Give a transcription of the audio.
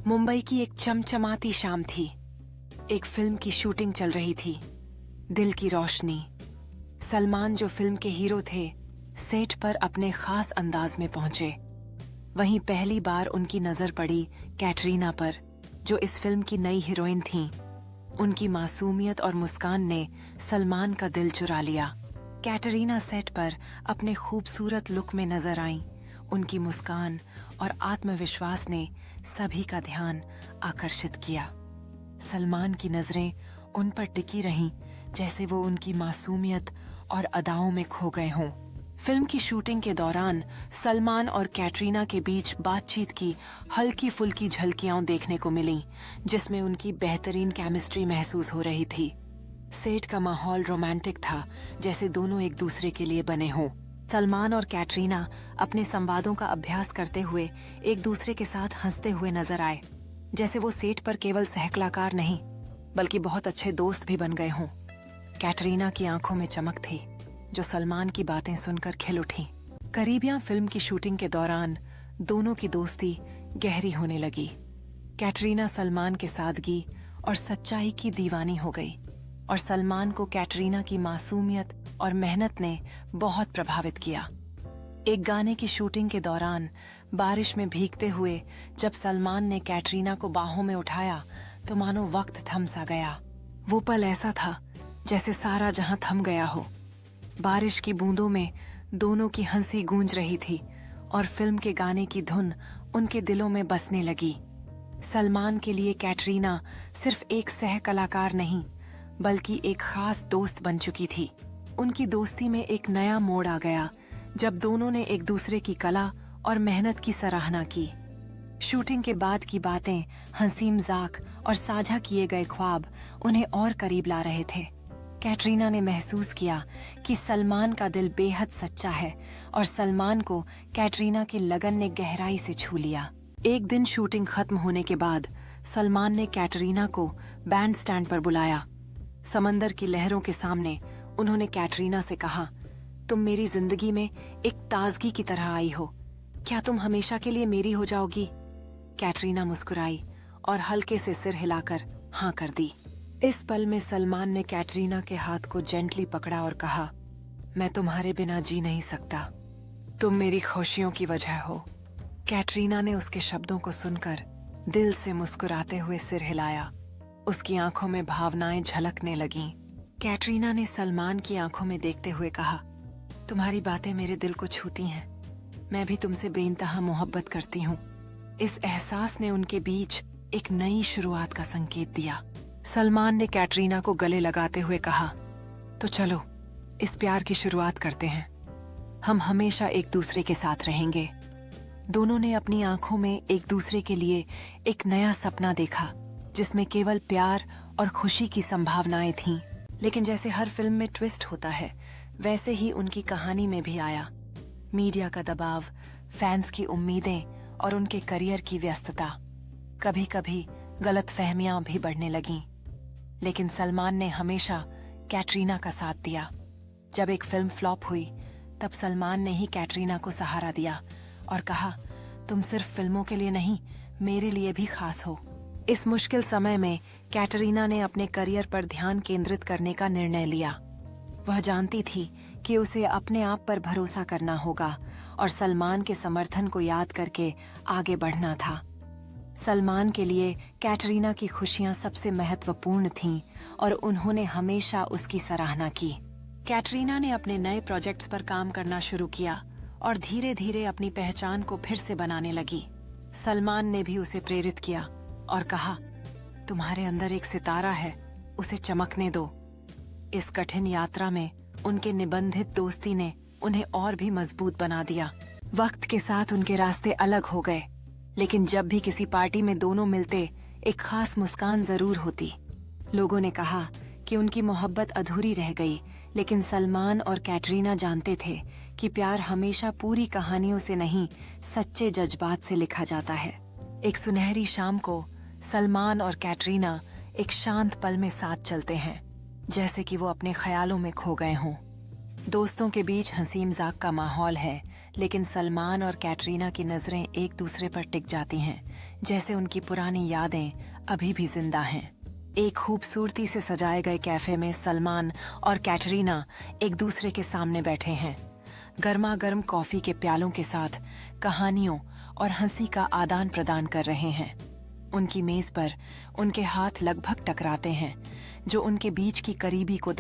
मुंबई की एक चमचमाती शाम थी। एक फिल्म की शूटिंग चल रही थी, दिल की रोशनी। सलमान जो फिल्म के हीरो थे, सेट पर अपने खास अंदाज में पहुंचे। वहीं पहली बार उनकी नजर पड़ी कैटरीना पर, जो इस फिल्म की नई हीरोइन थीं। उनकी मासूमियत और मुस्कान ने सलमान का दिल चुरा लिया। कैटरीना सेट पर अपने खूबसूरत लुक में नजर आईं। उनकी मुस्कान और आत्मविश्वास ने सभी का ध्यान आकर्षित किया। सलमान की नजरें उन पर टिकी रहीं, जैसे वो उनकी मासूमियत और अदाओं में खो गए हों। फिल्म की शूटिंग के दौरान सलमान और कैटरीना के बीच बातचीत की हल्की फुल्की झलकियां देखने को मिलीं, जिसमें उनकी बेहतरीन केमिस्ट्री महसूस हो रही थी। सेट का माहौल रोमांटिक था, जैसे दोनों एक दूसरे के लिए बने हों। सलमान और कैटरीना अपने संवादों का अभ्यास करते हुए एक दूसरे के साथ हंसते हुए नजर आए, जैसे वो सेट पर केवल सहकलाकार नहीं, बल्कि बहुत अच्छे दोस्त भी बन गए हों। कैटरीना की आंखों में चमक थी, जो सलमान की बातें सुनकर खिल उठी। करीबियां फिल्म की शूटिंग के दौरान दोनों की दोस्ती गहरी होने लगी। कैटरीना सलमान के सादगी और सच्चाई की दीवानी हो गई, और सलमान को कैटरीना की मासूमियत और मेहनत ने बहुत प्रभावित किया। एक गाने की शूटिंग के दौरान बारिश में भीगते हुए जब सलमान ने कैटरीना को बाहों में उठाया, तो मानो वक्त थम सा गया। वो पल ऐसा था जैसे सारा जहां थम गया हो। बारिश की बूंदों में दोनों की हंसी गूंज रही थी, और फिल्म के गाने की धुन उनके दिलों में बसने लगी। सलमान के लिए कैटरीना सिर्फ एक सह कलाकार नहीं, बल्कि एक खास दोस्त बन चुकी थी। उनकी दोस्ती में एक नया मोड़ आ गया, जब दोनों ने एक दूसरे की कला और मेहनत की सराहना की। शूटिंग के बाद की बातें, हंसी मजाक और साझा किए गए ख्वाब उन्हें और करीब ला रहे थे। कैटरीना ने महसूस किया कि सलमान का दिल बेहद सच्चा है, और सलमान को कैटरीना की लगन ने गहराई से छू लिया। एक दिन शूटिंग खत्म होने के बाद सलमान ने कैटरीना को बैंड स्टैंड पर बुलाया। समंदर की लहरों के सामने उन्होंने कैटरीना से कहा, तुम मेरी जिंदगी में एक ताजगी की तरह आई हो, क्या तुम हमेशा के लिए मेरी हो जाओगी? कैटरीना मुस्कुराई और हल्के से सिर हिलाकर हाँ कर दी। इस पल में सलमान ने कैटरीना के हाथ को जेंटली पकड़ा और कहा, मैं तुम्हारे बिना जी नहीं सकता, तुम मेरी खुशियों की वजह हो। कैटरीना ने उसके शब्दों को सुनकर दिल से मुस्कुराते हुए सिर हिलाया। उसकी आंखों में भावनाएं झलकने लगीं। कैटरीना ने सलमान की आंखों में देखते हुए कहा, तुम्हारी बातें मेरे दिल को छूती हैं, मैं भी तुमसे बेइंतहा मोहब्बत करती हूँ। इस एहसास ने उनके बीच एक नई शुरुआत का संकेत दिया। सलमान ने कैटरीना को गले लगाते हुए कहा, तो चलो इस प्यार की शुरुआत करते हैं, हम हमेशा एक दूसरे के साथ रहेंगे। दोनों ने अपनी आंखों में एक दूसरे के लिए एक नया सपना देखा, जिसमें केवल प्यार और खुशी की संभावनाएं थीं। लेकिन जैसे हर फिल्म में ट्विस्ट होता है, वैसे ही उनकी कहानी में भी आया। मीडिया का दबाव, फैंस की उम्मीदें और उनके करियर की व्यस्तता। कभी कभी गलतफहमियां भी बढ़ने लगीं। लेकिन सलमान ने हमेशा कैटरीना का साथ दिया। जब एक फिल्म फ्लॉप हुई, तब सलमान ने ही कैटरीना को सहारा दिया और कहा, तुम सिर्फ फिल्मों के लिए नहीं, मेरे लिए भी खास हो। इस मुश्किल समय में कैटरीना ने अपने करियर पर ध्यान केंद्रित करने का निर्णय लिया। वह जानती थी कि उसे अपने आप पर भरोसा करना होगा और सलमान के समर्थन को याद करके आगे बढ़ना था। सलमान के लिए कैटरीना की खुशियां सबसे महत्वपूर्ण थीं, और उन्होंने हमेशा उसकी सराहना की। कैटरीना ने अपने नए प्रोजेक्ट्स पर काम करना शुरू किया और धीरे धीरे अपनी पहचान को फिर से बनाने लगी। सलमान ने भी उसे प्रेरित किया और कहा, तुम्हारे अंदर एक सितारा है, उसे चमकने दो। इस कठिन यात्रा में उनके निबंधित दोस्ती ने उन्हें और भी मजबूत बना दिया। वक्त के साथ उनके रास्ते अलग हो गए, लेकिन जब भी किसी पार्टी में दोनों मिलते, एक खास मुस्कान जरूर होती। लोगों ने कहा कि उनकी मोहब्बत अधूरी रह गई, लेकिन सलमान और कैटरीना जानते थे कि प्यार हमेशा पूरी कहानियों से नहीं, सच्चे जज्बात से लिखा जाता है। एक सुनहरी शाम को सलमान और कैटरीना एक शांत पल में साथ चलते हैं, जैसे कि वो अपने ख्यालों में खो गए हों। दोस्तों के बीच हंसी मजाक का माहौल है, लेकिन सलमान और कैटरीना की नजरें एक दूसरे पर टिक जाती हैं, जैसे उनकी पुरानी यादें अभी भी जिंदा हैं। एक खूबसूरती से सजाए गए कैफे में सलमान और कैटरीना एक दूसरे के सामने बैठे हैं, गर्मा गर्म कॉफी के प्यालों के साथ कहानियों और हंसी का आदान प्रदान कर रहे हैं। उनकी मेज पर उनके हाथ लगभग टकराते हैं, जो उनके बीच की करीबी को